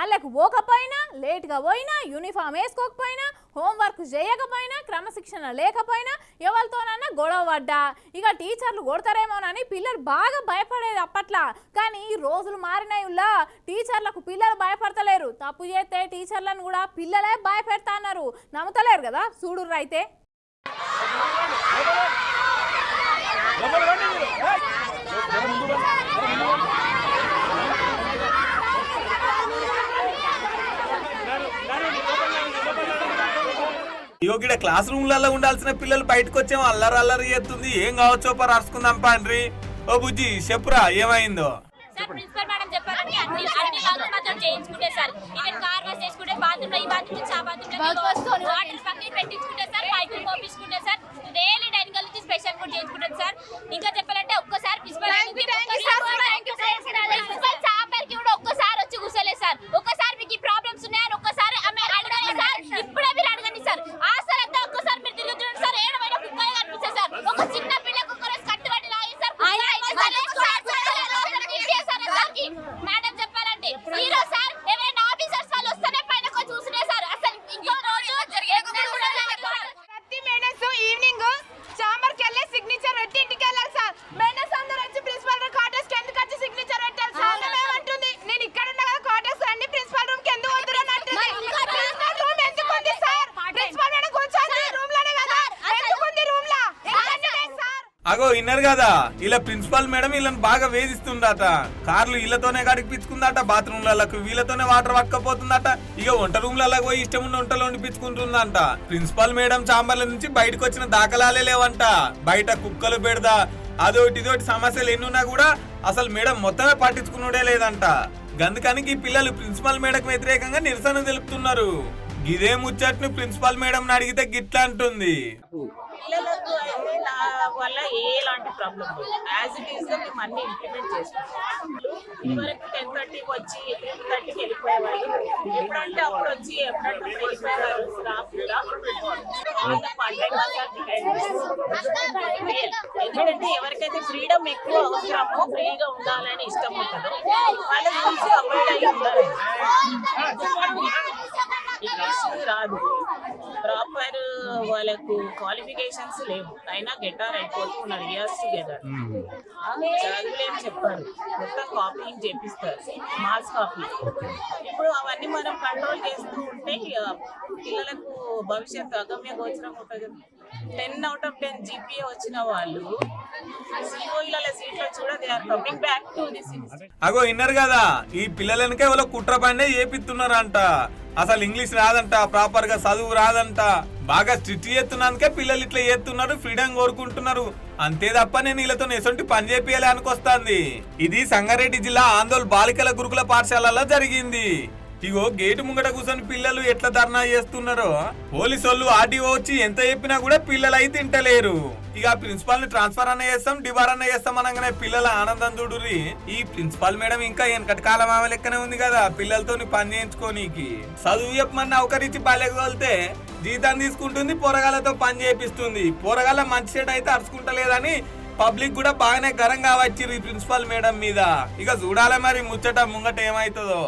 బళ్ళకు పోకపోయినా, లేట్గా పోయినా, uniform వేసుకోకపోయినా, homework చేయకపోయినా, క్రమశిక్షణ లేకపోయినా ఎవరితోనన్నా గొడవ పడ్డా ఇక టీచర్లు కొడతారేమోనని పిల్లలు బాగా భయపడేది అప్పట్లో. కానీ ఈ రోజులు మారినాయిలా టీచర్లకు పిల్లలు భయపడతలేరు. తప్పు చేస్తే టీచర్లను కూడా పిల్లలే భయపెడతా అన్నారు. నమ్ముతలేరు కదా, చూడుర్రు అయితే. యోగిడ క్లాస్ రూమ్లలో ఉండాల్సిన పిల్లలు బయటకు వచ్చేమో అల్లరి అల్లరి చేస్తుంది. ఏం కావచ్చో రాసుకుందాం పాండ్రి. ఓ బుజ్జి చెప్పురా ఏమైందో. సార్ ప్రిన్సిపల్ మేడం చెప్పారండి అన్ని లాగా మాత్రం చేయించుకుంటే సార్ ఈవెన్ కార్ వాష్ చేసుకుంటే బాత్రూమ్ ఈ బాత్రూమ్ నుంచి ఆ బాత్రూమ్ వాటర్ బకెట్ పెట్టించుకుంటే సార్ పైపులు పంపించుకుంటే సార్ డైలీ డైనింగ్ నుంచి స్పెషల్ ఫుడ్ చేయించుకుంటారు సార్. ఇంకా చెప్పాలంటే ఒక్కసారి ప్రిన్సిపల్ చాంబర్ కి కూడా ఒక్కసారి వచ్చి కూర్చోలేదు సార్. ఒక్కసారి మీకు ఈ ప్రాబ్లమ్స్ ఉన్నాయని ఒక్కసారి అడగండి సార్. ఇప్పుడే మీరు అడగండి సార్. ఆ సార్ అంతా ఒక్కసారి మీరు తిరుగుతుండండి సార్. ఏడమైనా కుక్కగా కనిపిస్తుంది సార్. ఒక చిన్న పిల్లకు ఒక్కరోజు కట్టుబడి లాగి సార్ మేడం చెప్పాలంటే ఈరోజు సార్ ఎవరైనా ఆఫీసర్స్ వాళ్ళు వస్తేనే పైన చూసినే సార్. అసలు ఇంకో రోజు ప్రతి మేడమ్స్ ఈవినింగ్ చాంబర్ కి వెళ్ళి సిగ్నేచర్ పెట్టి ఇంటికి వెళ్ళాలి సార్. మేడమ్స్ అందరూ వచ్చి ప్రిన్సిపల్ క్వార్టర్స్ కి ఎందుకు వచ్చి సిగ్నేచర్ పెట్టాలి సార్? ఏమంటుంది నేను ఇక్కడ ఉన్నా కదా క్వార్టర్స్ రండి ప్రిన్సిపల్ రూమ్ కి ఎందుకు వద్దు అని అంటుంది. ప్రిన్సిపల్ రూమ్ ఎందుకు ఉంది సార్? ప్రిన్సిపల్ మేడం కూర్చోండి రూమ్ లోనే కదా, ఎందుకు ఉంది రూమ్ లా? అగో విన్నారు కదా, ఇలా ప్రిన్సిపల్ మేడం వీళ్ళని బాగా వేధిస్తుందట. కార్లు వీళ్ళతోనే గడిపించుకుందట, బాత్రూమ్లకు వీళ్ళతోనే వాటర్ పట్టుకపోతుందట. ఇక వంట రూమ్లలో పోయి ఇష్టం ఉన్న వంటలు వండిపించుకుంటుందంట. ప్రిన్సిపల్ మేడం చాంబర్ల నుంచి బయటకు వచ్చిన దాఖలాలే లేవంట. బయట కుక్కలు పెడదా అదోటి ఇదోటి సమస్యలు ఎన్నున్నా కూడా అసలు మేడం మొత్తమే పట్టించుకున్నాడే లేదంట. గందుకని ఈ పిల్లలు ప్రిన్సిపల్ మేడం వ్యతిరేకంగా నిరసన తెలుపుతున్నారు. ఇదే ముచ్చట్ను ప్రిన్సిపల్ మేడం అడిగితే గిట్లా అంటుంది. పిల్లలకు అయితే నా వల్ల ఎలాంటి ప్రాబ్లం లేదు. యాజ్ ఇట్ ఈస్ గా మేము అన్ని ఇంప్లిమెంట్ చేసుకుంటాం. ఇదివరకు 10:30కి వచ్చి 3:30కి వెళ్ళిపోయేవాళ్ళు. ఎప్పుడంటే అప్పుడు వచ్చి ఎప్పుడంటే వెళ్ళిపోయేవారు. స్టాఫ్ కూడా ఎందుకంటే ఎవరికైతే ఫ్రీడమ్ ఎక్కువ అవసరమో, ఫ్రీగా ఉండాలని ఇష్టం ఉంటుందో వాళ్ళ గురించి అవాయిడ్ అయ్యి ఉండాలి. రాదు ప్రాపర్ వాళ్ళకు క్వాలిఫికేషన్స్ లేవు, అయినా గెటార్ అయిపోతున్నారు ఇయర్స్ టుగెదర్. చదువులేని చెప్పారు, మొత్తం కాపీయింగ్ చేపిస్తారు, మాస్ కాపీ. ఇప్పుడు అవన్నీ మనం కంట్రోల్ చేస్తూ ఉంటే పిల్లలకు భవిష్యత్తు అగమ్య గోచరం ఉంటుంది. 10 out of 10 GPA వచ్చిన వాళ్ళు సిఓఈల సీట్లో చూడ they are coming back to this. అగో విన్నారు కదా, ఈ పిల్లలకే వాళ్ళ కుట్ర పనే చేపిస్తున్నారంట. అసలు ఇంగ్లీష్ రాదంట, ప్రాపర్ గా చదువు రాదంట. బాగా స్ట్రిక్ట్ చేస్తున్నందుకే పిల్లలు ఇట్లా చేస్తున్నారు, ఫ్రీడమ్ కోరుకుంటున్నారు. అంతే తప్ప నేను వీళ్ళతో ఎసొంటి పని చేపియాలి అనుకొస్తాంది. ఇది సంగారెడ్డి జిల్లా ఆందోళన బాలికల గురుకుల పాఠశాలలో జరిగింది. ఇగో గేటు ముంగట కూర్చొని పిల్లలు ఎట్లా ధర్నా చేస్తున్నారో పోలీసు వాళ్ళు ఆర్డీఓ వచ్చి ఎంత చెప్పినా కూడా పిల్లలు అయితే తింటలేరు. ఇక ప్రిన్సిపాల్ ని ట్రాన్స్ఫర్ అన్న చేస్తాం, డిబార్ అన్న చేస్తాం అనగానే పిల్లల ఆనందం చూడుర్రి. ఈ ప్రిన్సిపాల్ మేడం ఇంకా వెనకటి కాలం ఆమె లెక్కనే ఉంది కదా, పిల్లలతో పని చేయించుకోనీకి. చదువు చెప్పమని ఒకరిచ్చి బాలేకు వెళ్తే జీతం తీసుకుంటుంది, పోరగాళ్ళతో పని చేపిస్తుంది. పోరగాళ్ళ మంచి చెడు అయితే అరుచుకుంటలేదని పబ్లిక్ కూడా బాగానే గరంగా వచ్చిర్రు ఈ ప్రిన్సిపాల్ మేడం మీద. ఇక చూడాలి మరి ముచ్చట ముంగట ఏమైతుందో.